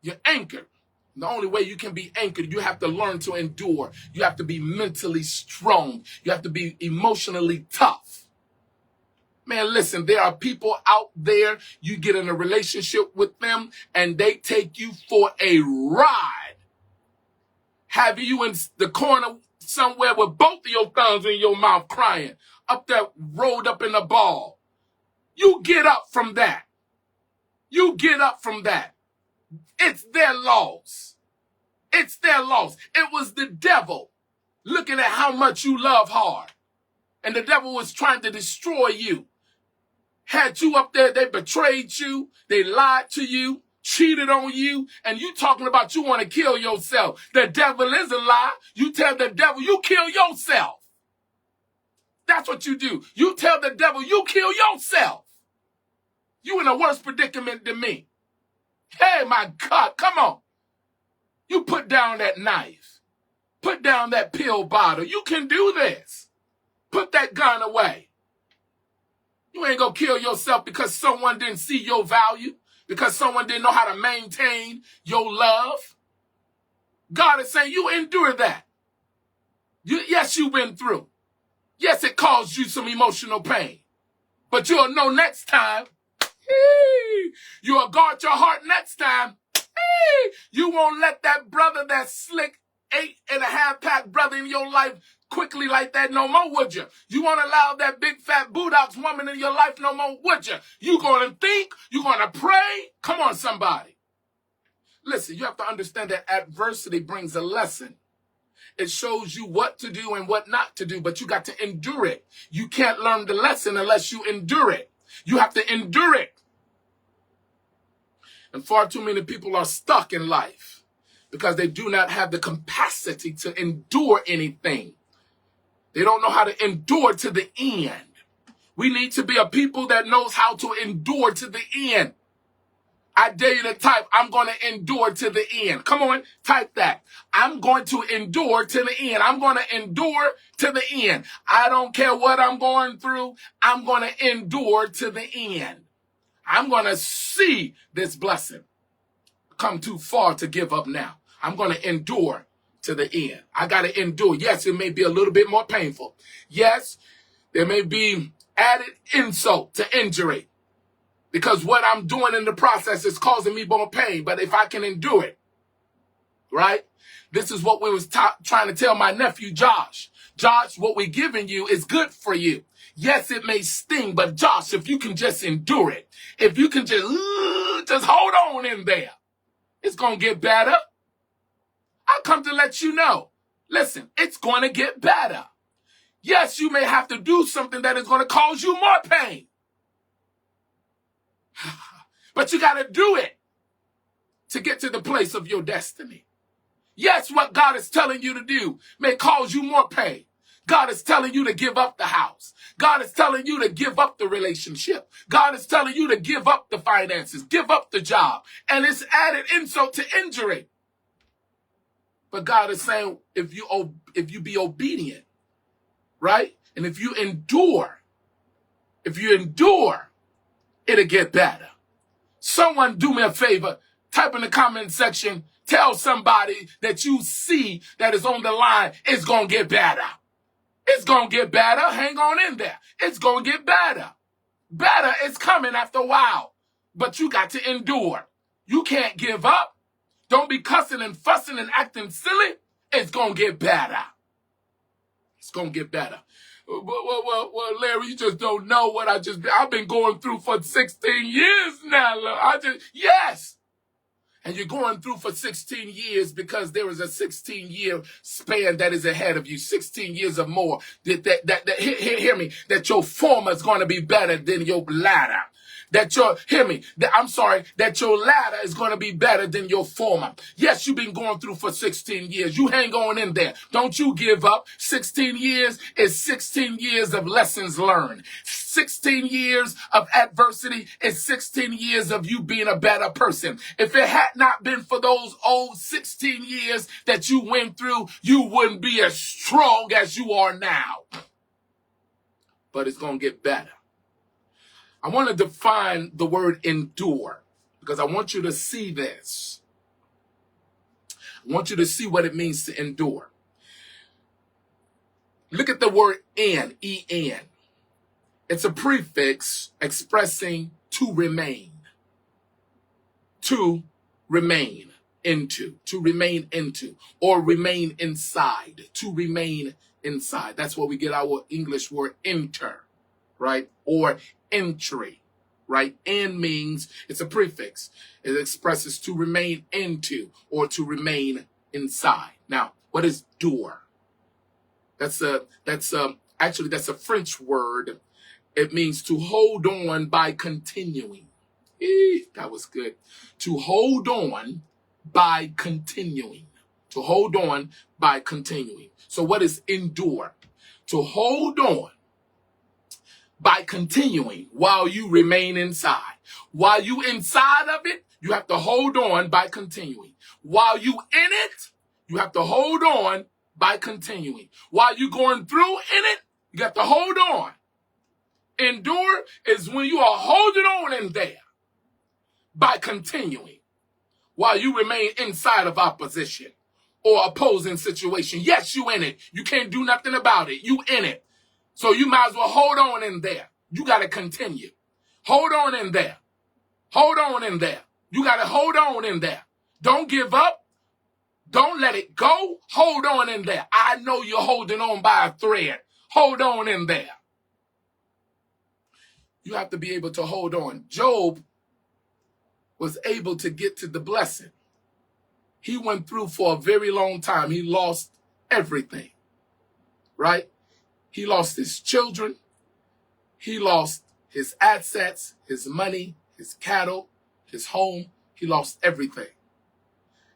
S1: You're anchored. The only way you can be anchored, you have to learn to endure. You have to be mentally strong. You have to be emotionally tough. Man, listen, there are people out there, you get in a relationship with them, and they take you for a ride. Have you in the corner somewhere with both of your thumbs in your mouth crying, up there rolled up in a ball. You get up from that. You get up from that. It's their loss. It's their loss. It was the devil looking at how much you love hard. And the devil was trying to destroy you. Had you up there, they betrayed you, they lied to you, cheated on you, and you talking about you want to kill yourself. The devil is a lie. You tell the devil you kill yourself. That's what you do. You tell the devil you kill yourself. You in a worse predicament than me. Hey, my God, come on. You put down that knife. Put down that pill bottle. You can do this. Put that gun away. You ain't gonna kill yourself because someone didn't see your value, because someone didn't know how to maintain your love. God is saying you endure that. Yes, you've been through. Yes, it caused you some emotional pain. But you'll know next time. You'll guard your heart next time. You won't let that brother, that slick 8.5-pack brother in your life quickly like that no more, would you? You won't allow that big fat Boondocks woman in your life no more, would you? You going to think? You going to pray? Come on, somebody. Listen, you have to understand that adversity brings a lesson. It shows you what to do and what not to do, but you got to endure it. You can't learn the lesson unless you endure it. You have to endure it. And far too many people are stuck in life because they do not have the capacity to endure anything. They don't know how to endure to the end. We need to be a people that knows how to endure to the end. I dare you to type, I'm going to endure to the end. Come on, type that. I'm going to endure to the end. I'm going to endure to the end. I don't care what I'm going through. I'm going to endure to the end. I'm going to see this blessing come too far to give up now. I'm going to endure to the end. I got to endure. Yes, it may be a little bit more painful. Yes, there may be added insult to injury because what I'm doing in the process is causing me more pain. But if I can endure it, right? This is what we was trying to tell my nephew, Josh. Josh, what we're giving you is good for you. Yes, it may sting, but Josh, if you can just endure it, if you can just hold on in there, it's going to get better. I'll come to let you know. Listen, it's going to get better. Yes, you may have to do something that is going to cause you more pain. But you got to do it to get to the place of your destiny. Yes, what God is telling you to do may cause you more pain. God is telling you to give up the house. God is telling you to give up the relationship. God is telling you to give up the finances, give up the job. And it's added insult to injury. But God is saying, if you be obedient, right? And if you endure, it'll get better. Someone do me a favor, type in the comment section, tell somebody that you see that is on the line, it's going to get better. It's going to get better. Hang on in there. It's going to get better. Better is coming after a while. But you got to endure. You can't give up. Don't be cussing and fussing and acting silly. It's going to get better. It's going to get better. Well, Larry, you just don't know what I've been going through for 16 years now. Yes. And you're going through for 16 years because there is a 16-year span that is ahead of you, 16 years or more. Hear me, that your former is going to be better than your latter. That your ladder is going to be better than your former. Yes, you've been going through for 16 years. You hang on in there. Don't you give up. 16 years is 16 years of lessons learned. 16 years of adversity is 16 years of you being a better person. If it had not been for those old 16 years that you went through, you wouldn't be as strong as you are now. But it's going to get better. I want to define the word endure because I want you to see this. I want you to see what it means to endure. Look at the word en, E-N. It's a prefix expressing to remain. To remain into. To remain into. Or remain inside. To remain inside. That's where we get our English word enter. Right? Or entry, right? En means, it's a prefix. It expresses to remain into or to remain inside. Now, what is dur? That's a French word. It means to hold on by continuing. That was good. To hold on by continuing. To hold on by continuing. So what is endure? To hold on by continuing while you remain inside. While you inside of it, you have to hold on by continuing. While you in it, you have to hold on by continuing. While you going through in it, you got to hold on. Endure is when you are holding on in there by continuing while you remain inside of opposition or opposing situation. Yes, you in it. You can't do nothing about it. You in it. So you might as well hold on in there. You got to continue. Hold on in there. Hold on in there. You got to hold on in there. Don't give up. Don't let it go. Hold on in there. I know you're holding on by a thread. Hold on in there. You have to be able to hold on. Job was able to get to the blessing. He went through for a very long time. He lost everything, right? He lost his children. He lost his assets, his money, his cattle, his home. He lost everything.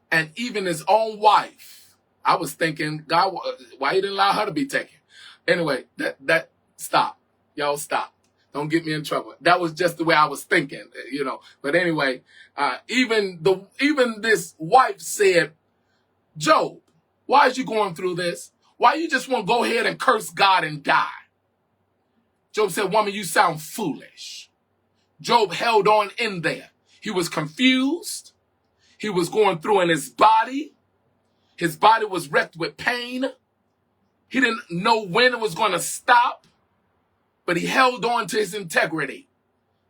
S1: And even his own wife. I was thinking, God, why you didn't allow her to be taken? Anyway, that stop. Y'all stop. Don't get me in trouble. That was just the way I was thinking, you know. But anyway, even this wife said, Job, why is you going through this? Why you just want to go ahead and curse God and die? Job said, woman, you sound foolish. Job held on in there. He was confused. He was going through in his body. His body was wrecked with pain. He didn't know when it was going to stop, but he held on to his integrity.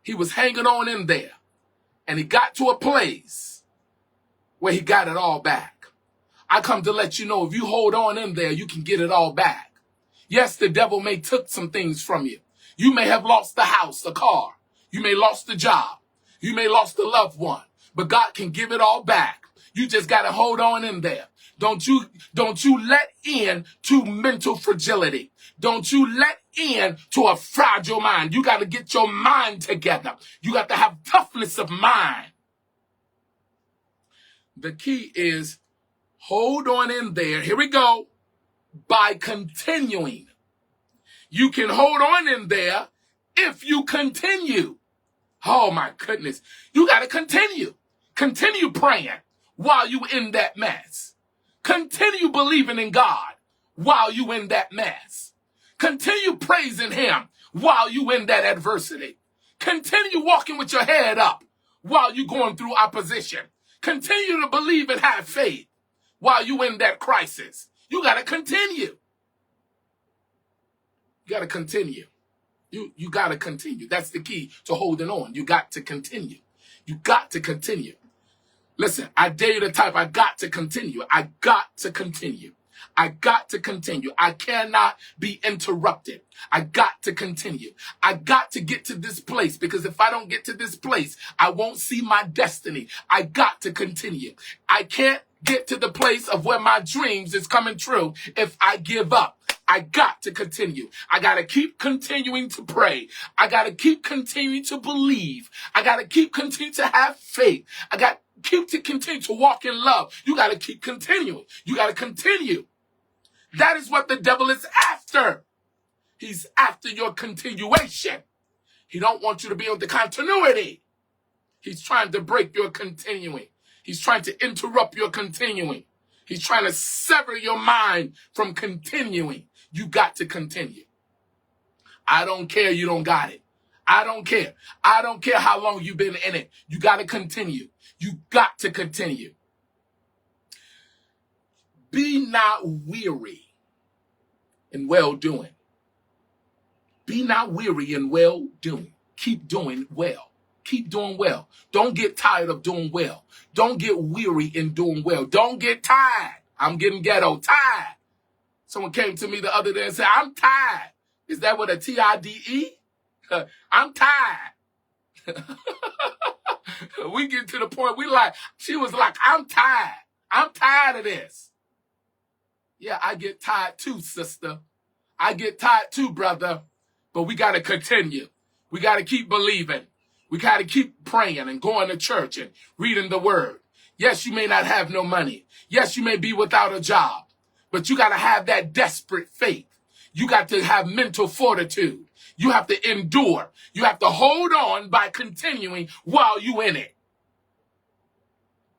S1: He was hanging on in there, and he got to a place where he got it all back. I come to let you know, if you hold on in there, you can get it all back. Yes, the devil may took some things from you. You may have lost the house, the car. You may lost the job. You may lost the loved one, but God can give it all back. You just got to hold on in there. Don't you let in to mental fragility. Don't you let in to a fragile mind. You got to get your mind together. You got to have toughness of mind. The key is hold on in there. Here we go. By continuing. You can hold on in there if you continue. Oh my goodness. You got to continue. Continue praying while you in that mess. Continue believing in God while you in that mess. Continue praising him while you in that adversity. Continue walking with your head up while you going through opposition. Continue to believe and have faith while you in that crisis. You got to continue. You got to continue. You got to continue. That's the key to holding on. You got to continue. You got to continue. Listen, I dare you to type, I got to continue. I got to continue. I got to continue. I cannot be interrupted. I got to continue. I got to get to this place, because if I don't get to this place, I won't see my destiny. I got to continue. I can't get to the place of where my dreams is coming true if I give up. I got to continue. I got to keep continuing to pray. I got to keep continuing to believe. I got to keep continuing to have faith. I got to continue to walk in love. You got to keep continuing. You got to continue. That is what the devil is after. He's after your continuation. He don't want you to be on the continuity. He's trying to break your continuing. He's trying to interrupt your continuing. He's trying to sever your mind from continuing. You got to continue. I don't care you don't got it. I don't care. I don't care how long you've been in it. You got to continue. You got to continue. Be not weary in well-doing. Be not weary in well-doing. Keep doing well. Keep doing well. Don't get tired of doing well. Don't get weary in doing well. Don't get tired. I'm getting ghetto. Tired. Someone came to me the other day and said, I'm tired. Is that what a T-I-D-E? I'm tired. We get to the point she was like, I'm tired. I'm tired of this. Yeah, I get tired too, sister. I get tired too, brother. But we got to continue. We got to keep believing. We got to keep praying and going to church and reading the word. Yes, you may not have no money. Yes, you may be without a job. But you got to have that desperate faith. You got to have mental fortitude. You have to endure. You have to hold on by continuing while you in it.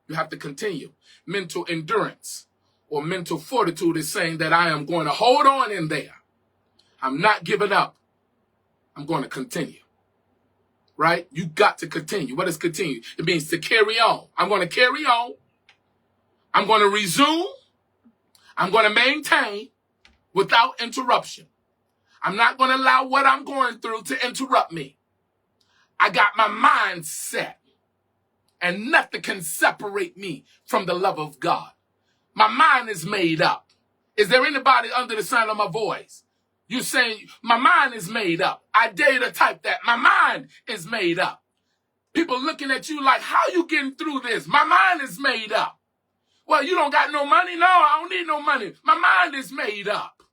S1: You have to continue. Mental endurance or mental fortitude is saying that I am going to hold on in there. I'm not giving up. I'm going to continue. Right? You got to continue. What does continue? It means to carry on. I'm going to carry on. I'm going to resume. I'm going to maintain without interruption. I'm not going to allow what I'm going through to interrupt me. I got my mind set, and nothing can separate me from the love of God. My mind is made up. Is there anybody under the sound of my voice? You're saying, my mind is made up. I dare you to type that. My mind is made up. People looking at you like, how you getting through this? My mind is made up. Well, you don't got no money? No, I don't need no money. My mind is made up.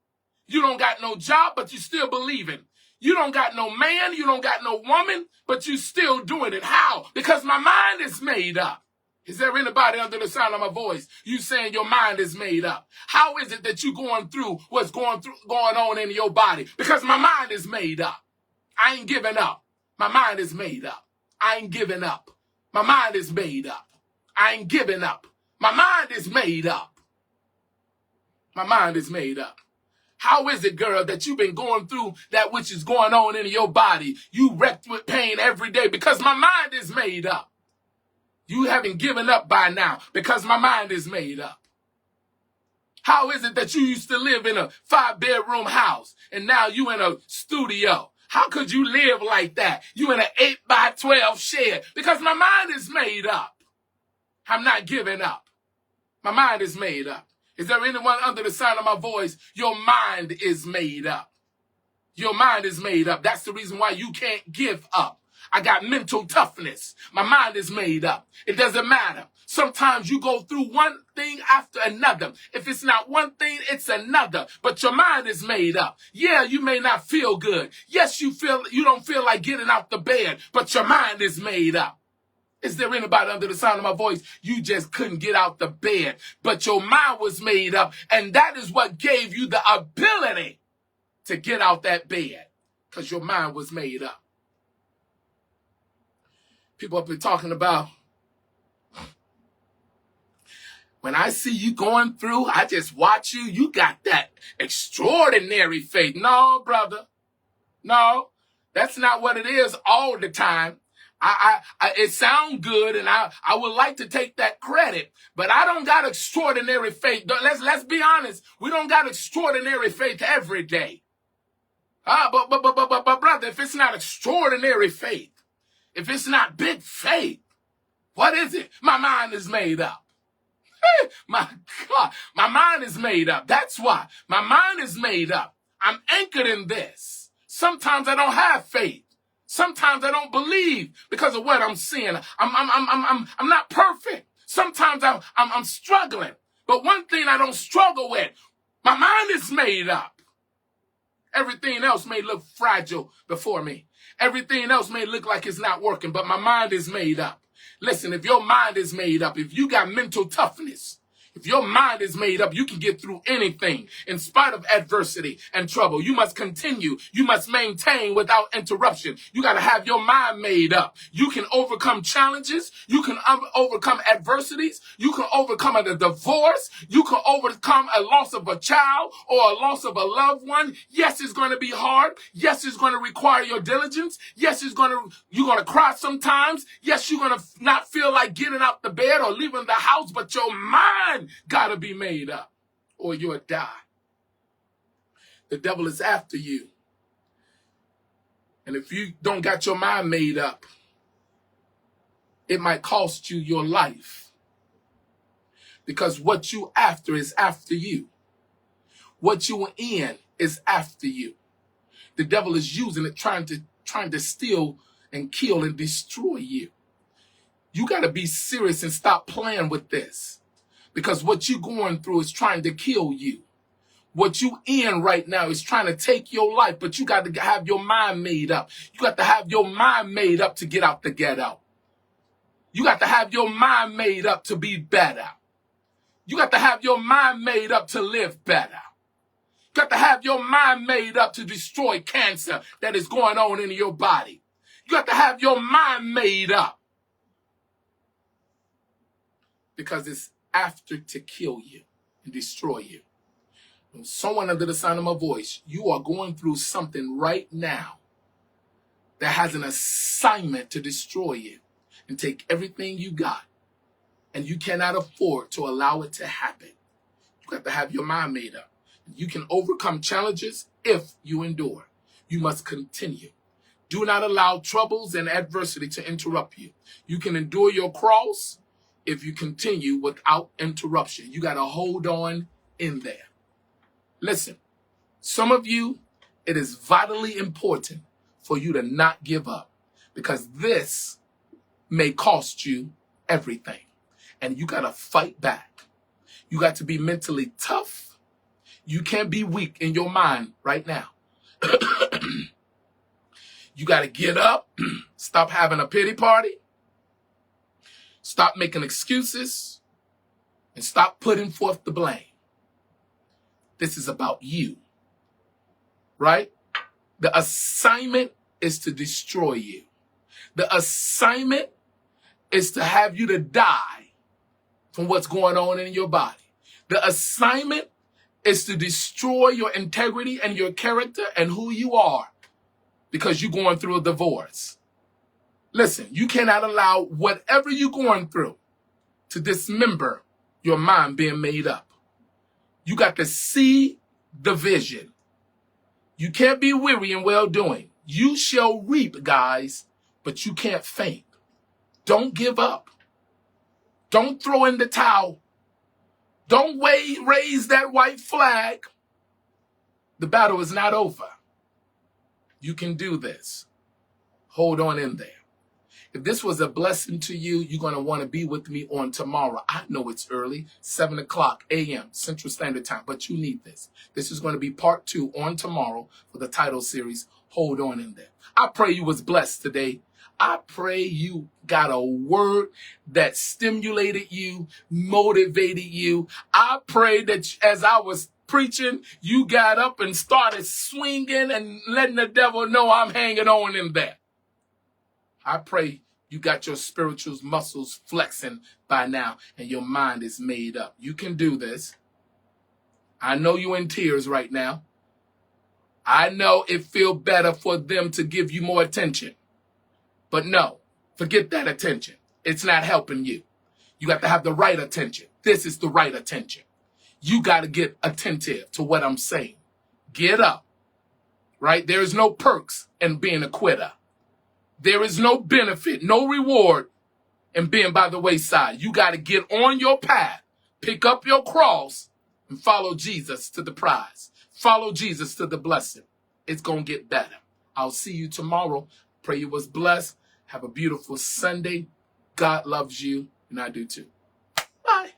S1: You don't got no job, but you still believing. You don't got no man, you don't got no woman, but you still doing it. How? Because my mind is made up. Is there anybody under the sound of my voice? You saying your mind is made up? How is it that you going through what's going on in your body? Because my mind is made up. I ain't giving up. My mind is made up. I ain't giving up. My mind is made up. I ain't giving up. My mind is made up. My mind is made up. How is it, girl, that you've been going through that which is going on in your body? You wrecked with pain every day because my mind is made up. You haven't given up by now because my mind is made up. How is it that you used to live in a 5-bedroom house and now you in a studio? How could you live like that? You in an 8x12 shed? Because my mind is made up. I'm not giving up. My mind is made up. Is there anyone under the sound of my voice? Your mind is made up. Your mind is made up. That's the reason why you can't give up. I got mental toughness. My mind is made up. It doesn't matter. Sometimes you go through one thing after another. If it's not one thing, it's another. But your mind is made up. Yeah, you may not feel good. Yes, you don't feel like getting out the bed, but your mind is made up. Is there anybody under the sound of my voice? You just couldn't get out the bed, but your mind was made up, and that is what gave you the ability to get out that bed, because your mind was made up. People have been talking about, when I see you going through, I just watch you. You got that extraordinary faith. No, brother. No, that's not what it is all the time. It sounds good, and I would like to take that credit, but I don't got extraordinary faith. Let's be honest. We don't got extraordinary faith every day. But brother, if it's not extraordinary faith, if it's not big faith, what is it? My mind is made up. My God, my mind is made up. That's why my mind is made up. I'm anchored in this. Sometimes I don't have faith. Sometimes I don't believe because of what I'm seeing. I'm not perfect. Sometimes I'm struggling. But one thing I don't struggle with, my mind is made up. Everything else may look fragile before me. Everything else may look like it's not working, but my mind is made up. Listen, if your mind is made up, if you got mental toughness, if your mind is made up, you can get through anything in spite of adversity and trouble. You must continue. You must maintain without interruption. You got to have your mind made up. You can overcome challenges. You can overcome adversities. You can overcome a divorce. You can overcome a loss of a child or a loss of a loved one. Yes, it's going to be hard. Yes, it's going to require your diligence. Yes, you're going to cry sometimes. Yes, you're going to not feel like getting out the bed or leaving the house, but your mind gotta be made up or you'll die. The devil is after you. And if you don't got your mind made up, it might cost you your life. Because what you after is after you. What you in is after you. The devil is using it trying to steal and kill and destroy you. You gotta be serious and stop playing with this. Because what you're going through is trying to kill you. What you in right now is trying to take your life, but you got to have your mind made up. You got to have your mind made up to get out the ghetto. You got to have your mind made up to be better. You got to have your mind made up to live better. You got to have your mind made up to destroy cancer that is going on in your body. You got to have your mind made up. Because it's after to kill you and destroy you. And someone under the sound of my voice, you are going through something right now that has an assignment to destroy you and take everything you got. And you cannot afford to allow it to happen. You got to have your mind made up. You can overcome challenges if you endure. You must continue. Do not allow troubles and adversity to interrupt you. You can endure your cross if you continue without interruption. You got to hold on in there. Listen, some of you, it is vitally important for you to not give up because this may cost you everything. And you got to fight back. You got to be mentally tough. You can't be weak in your mind right now. You got to get up, stop having a pity party. Stop making excuses and stop putting forth the blame. This is about you, right? The assignment is to destroy you. The assignment is to have you to die from what's going on in your body. The assignment is to destroy your integrity and your character and who you are because you're going through a divorce. Listen, you cannot allow whatever you're going through to dismember your mind being made up. You got to see the vision. You can't be weary in well-doing. You shall reap, guys, but you can't faint. Don't give up. Don't throw in the towel. Don't raise that white flag. The battle is not over. You can do this. Hold on in there. If this was a blessing to you, you're going to want to be with me on tomorrow. I know it's early, 7 o'clock a.m. Central Standard Time, but you need this. This is going to be part 2 on tomorrow for the title series, Hold On In There. I pray you was blessed today. I pray you got a word that stimulated you, motivated you. I pray that as I was preaching, you got up and started swinging and letting the devil know I'm hanging on in there. I pray you got your spiritual muscles flexing by now and your mind is made up. You can do this. I know you're in tears right now. I know it feels better for them to give you more attention. But no, forget that attention. It's not helping you. You got to have the right attention. This is the right attention. You got to get attentive to what I'm saying. Get up, right? There is no perks in being a quitter. There is no benefit, no reward in being by the wayside. You got to get on your path, pick up your cross, and follow Jesus to the prize. Follow Jesus to the blessing. It's going to get better. I'll see you tomorrow. Pray you was blessed. Have a beautiful Sunday. God loves you, and I do too. Bye.